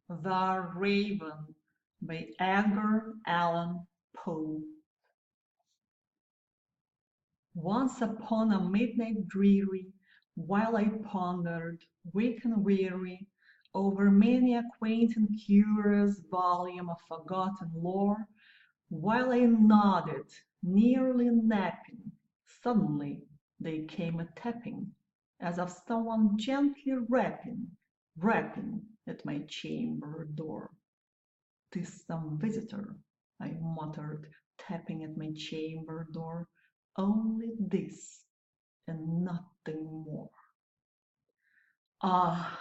The Raven by Edgar Allan Poe. Once upon a midnight dreary, while I pondered, weak and weary, over many a quaint and curious volume of forgotten lore, while I nodded, nearly napping, suddenly there came a tapping, as of someone gently rapping at my chamber door. "'Tis some visitor," I muttered, tapping at my chamber door. "Only this, and nothing more." Ah,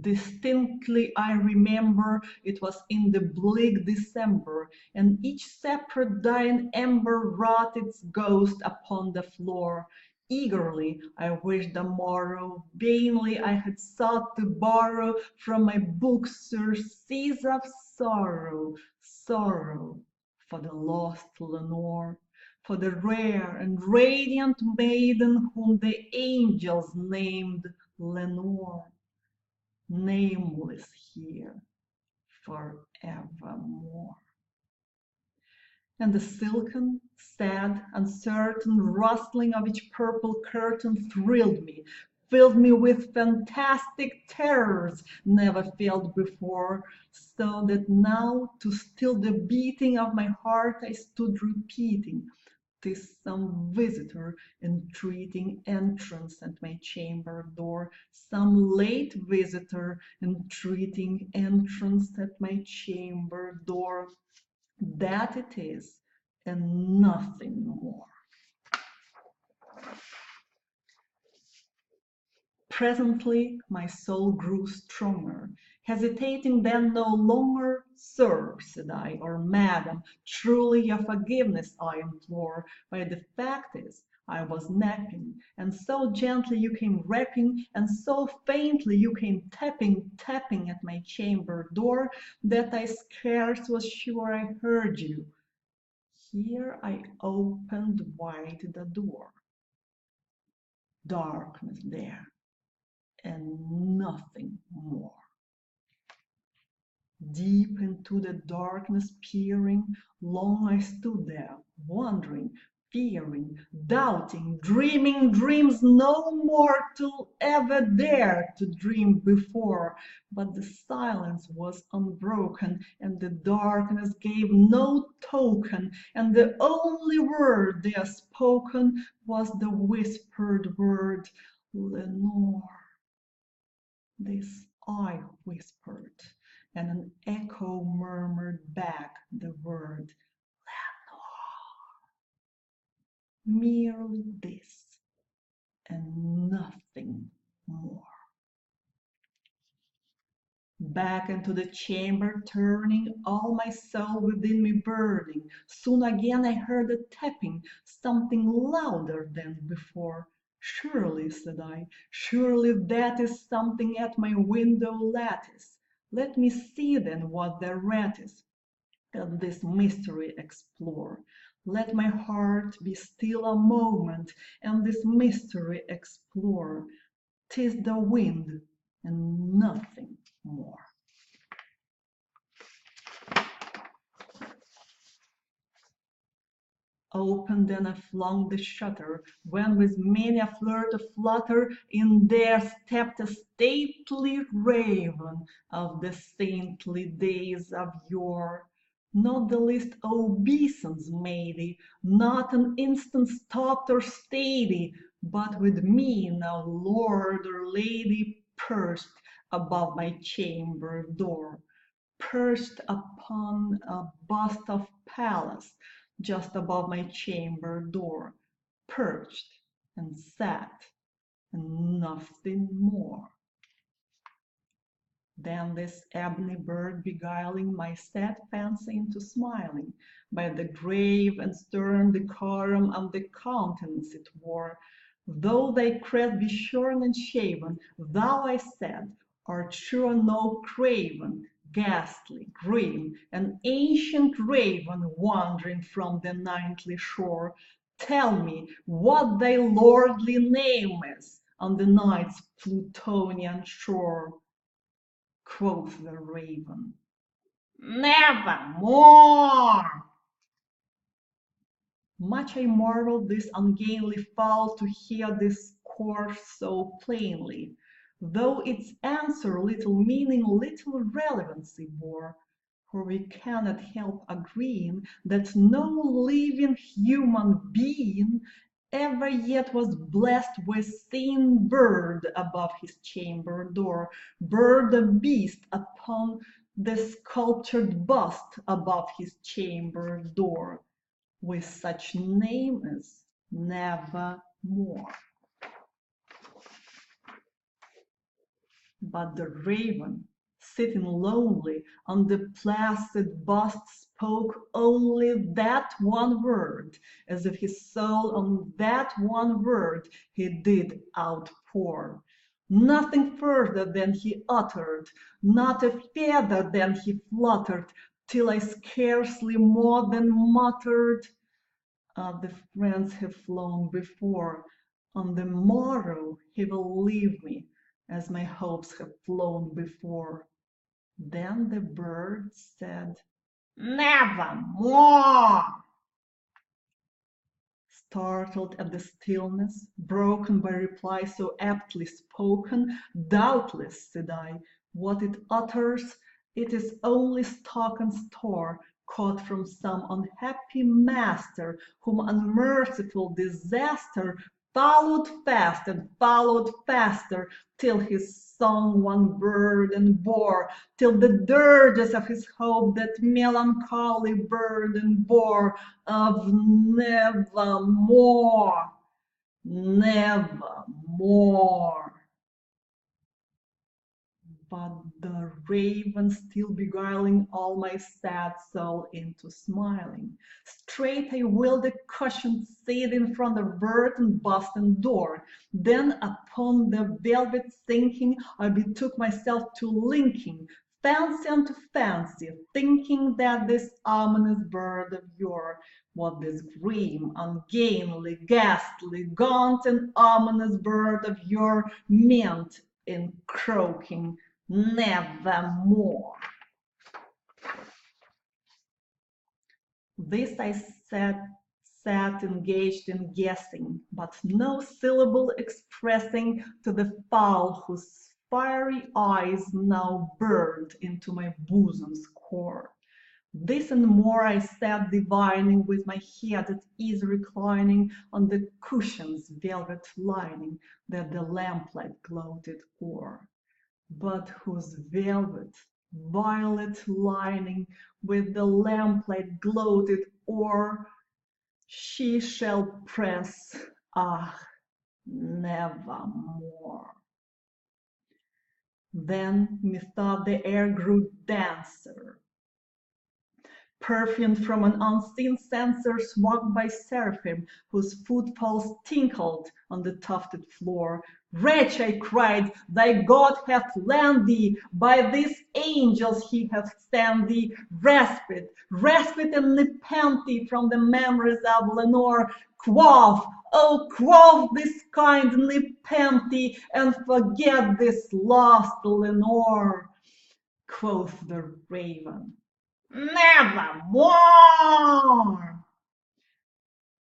distinctly I remember it was in the bleak December, and each separate dying ember wrought its ghost upon the floor. Eagerly I wished the morrow, vainly I had sought to borrow from my book surcease of sorrow, sorrow for the lost Lenore, for the rare and radiant maiden whom the angels named Lenore, nameless here forevermore. And the silken, sad, uncertain rustling of each purple curtain thrilled me, filled me with fantastic terrors never felt before, so that now to still the beating of my heart I stood repeating, "'Tis some visitor entreating entrance at my chamber door, some late visitor entreating entrance at my chamber door. That it is, and nothing more." Presently my soul grew stronger, hesitating then no longer. "Sir," said I, "or Madam, truly your forgiveness I implore, but the fact is I was napping, and so gently you came rapping, and so faintly you came tapping at my chamber door, that I scarce was sure I heard you." Here I opened wide the door. Darkness there, and nothing more. Deep into the darkness peering, long I stood there, wondering, fearing, doubting, dreaming dreams no mortal ever dared to dream before. But the silence was unbroken, and the darkness gave no token, and the only word there spoken was the whispered word, "Lenore." This I whispered, and an echo murmured back the word, "Lenore." Merely this, and nothing more. Back into the chamber turning, all my soul within me burning, soon again I heard a tapping, something louder than before. "Surely," said I, "surely that is something at my window lattice. Let me see then what thereat is, and this mystery explore. Let my heart be still a moment, and this mystery explore. 'Tis the wind, and nothing more." Open then I flung the shutter, when with many a flirt of flutter in there stepped a stately raven of the saintly days of yore. Not the least obeisance made he, not an instant stopped or stayed he, but with me now lord or lady perched above my chamber door, perched upon a bust of Pallas just above my chamber door, perched and sat, and nothing more. Then this ebony bird beguiling my sad fancy into smiling, by the grave and stern decorum of the countenance it wore, "Though thy crest be shorn and shaven, thou," I said, "art sure no craven, ghastly, grim, an ancient raven wandering from the nightly shore. Tell me what thy lordly name is on the night's Plutonian shore." quoth the raven. Nevermore. Much I marvelled this ungainly fowl to hear this course so plainly, though its answer little meaning, little relevancy bore. For we cannot help agreeing that no living human being ever yet was blessed with seeing bird above his chamber door, bird or beast upon the sculptured bust above his chamber door, with such name as Nevermore. But the raven, sitting lonely on the placid bust, spoke only that one word, as if his soul on that one word he did outpour. Nothing further than he uttered, not a feather than he fluttered, till I scarcely more than muttered, the friends have flown before. On the morrow he will leave me, as my hopes have flown before. Then the bird said, Nevermore! Startled at the stillness, broken by reply so aptly spoken, doubtless, said I, what it utters, it is only stock and store, caught from some unhappy master, whom unmerciful disaster followed fast and followed faster, till his song one burden bore, till the dirges of his hope that melancholy burden bore, of nevermore, nevermore. But the raven, still beguiling all my sad soul into smiling, straight I willed a cushioned seat in front of bird and bust and door. Then upon the velvet sinking, I betook myself to linking fancy unto fancy, thinking that this ominous bird of yore, what this grim, ungainly, ghastly, gaunt, and ominous bird of yore meant in croaking nevermore. This I sat engaged in guessing, but no syllable expressing to the fowl whose fiery eyes now burned into my bosom's core. This and more I sat divining, with my head at ease reclining on the cushion's velvet lining that the lamplight gloated o'er, but whose velvet violet lining with the lamplight gloated o'er, she shall press, ah, nevermore. Then methought the air grew denser, perfumed from an unseen censer, walked by seraphim, whose footfalls tinkled on the tufted floor. Wretch, I cried, thy God hath lent thee, by these angels he hath sent thee respite, respite and nepenthe from the memories of Lenore. Quaff, oh quaff this kind nepenthe, and forget this lost Lenore, quoth the raven. Nevermore!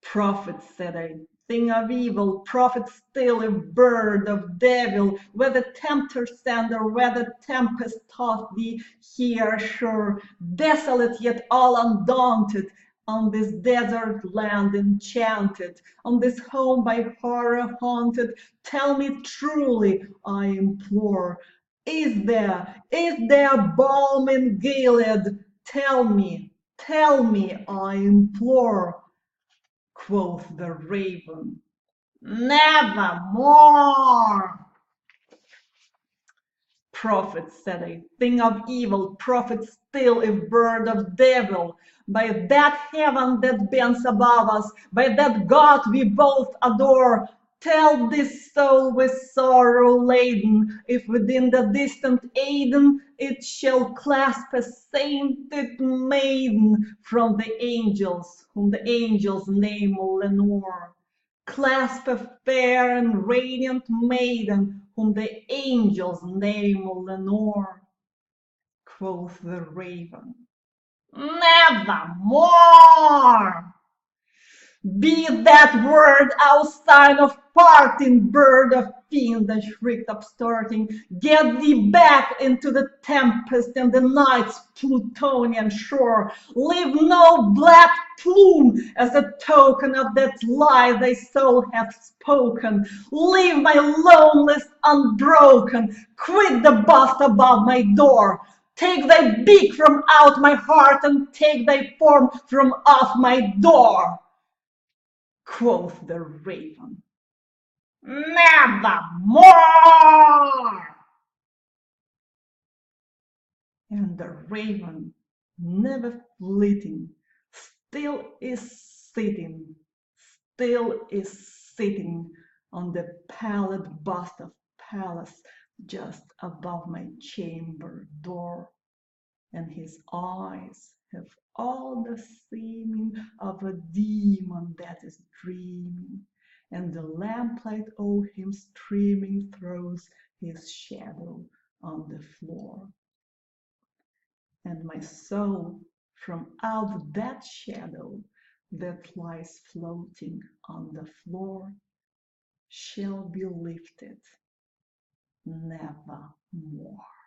Prophet, said I, thing of evil, prophet still, a bird of devil, where the tempter sent or where the tempest taught thee here sure, desolate yet all undaunted, on this desert land enchanted, on this home by horror haunted, tell me truly, I implore, is there balm in Gilead? Tell me, I implore, quoth the raven. Nevermore! Prophet, said I, thing of evil, prophet still, if bird of devil, by that heaven that bends above us, by that God we both adore, tell this soul with sorrow laden, if within the distant Aidenn it shall clasp a sainted maiden from the angels, whom the angels name Lenore. Clasp a fair and radiant maiden, whom the angels name Lenore. quoth the raven. Nevermore! Be that word our sign of parting, bird of fiendish shrieked upstarting. Get thee back into the tempest and the night's Plutonian shore. Leave no black plume as a token of that lie thy soul hath spoken. Leave my loneliness unbroken. Quit the bust above my door. Take thy beak from out my heart and take thy form from off my door. Quoth the raven, nevermore! And the raven, never flitting, still is sitting on the pallid bust of Pallas just above my chamber door, and his eyes have all the seeming of a demon that is dreaming, and the lamplight o'er him streaming throws his shadow on the floor. And my soul from out that shadow that lies floating on the floor shall be lifted nevermore.